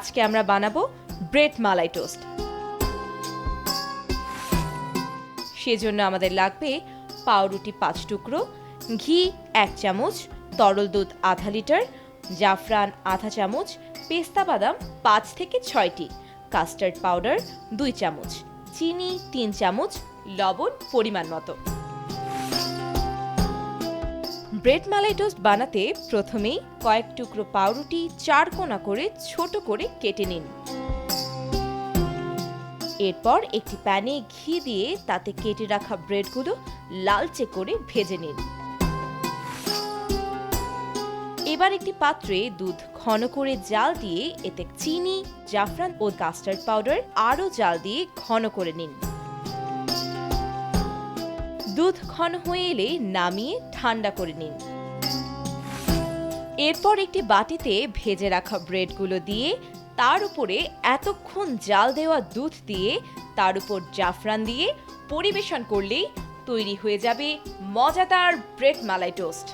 আজকে আমরা বানাবো ব্রেড মালাই টোস্ট। সেজন্য আমাদের লাগবে পাউরুটি 5 টুকরো, ঘি 1 চামচ, তরল দুধ আধা লিটার, জাফরান আধা চামচ, পেস্তা বাদাম 5 থেকে 6টি, কাস্টার্ড পাউডার 2 চামচ, চিনি 3 চামচ, লবণ পরিমাণ মতো। ব্রেড মালাই টোস্ট বানাতে প্রথমেই কয়েক টুকরো পাউরুটি 4 কোনা করে ছোট করে কেটে নিন। এরপর একটি প্যানে ঘি দিয়ে তাতে কেটে রাখা ব্রেডগুলো লালচে করে ভেজে নিন। এবার একটি পাত্রে দুধ ঘন করে জাল দিয়ে এতে চিনি, জাফরান ও কাস্টার্ড পাউডার আরও জাল দিয়ে ঘন করে নিন। দুধ ঘন হয়ে এলে নামিয়ে ঠান্ডা করে নিন। এরপর একটি বাটিতে ভেজে রাখা ব্রেডগুলো দিয়ে তার উপরে এতক্ষণ জাল দেওয়া দুধ দিয়ে তার উপর জাফরান দিয়ে পরিবেশন করলেই তৈরি হয়ে যাবে মজাদার ব্রেড মালাই টোস্ট।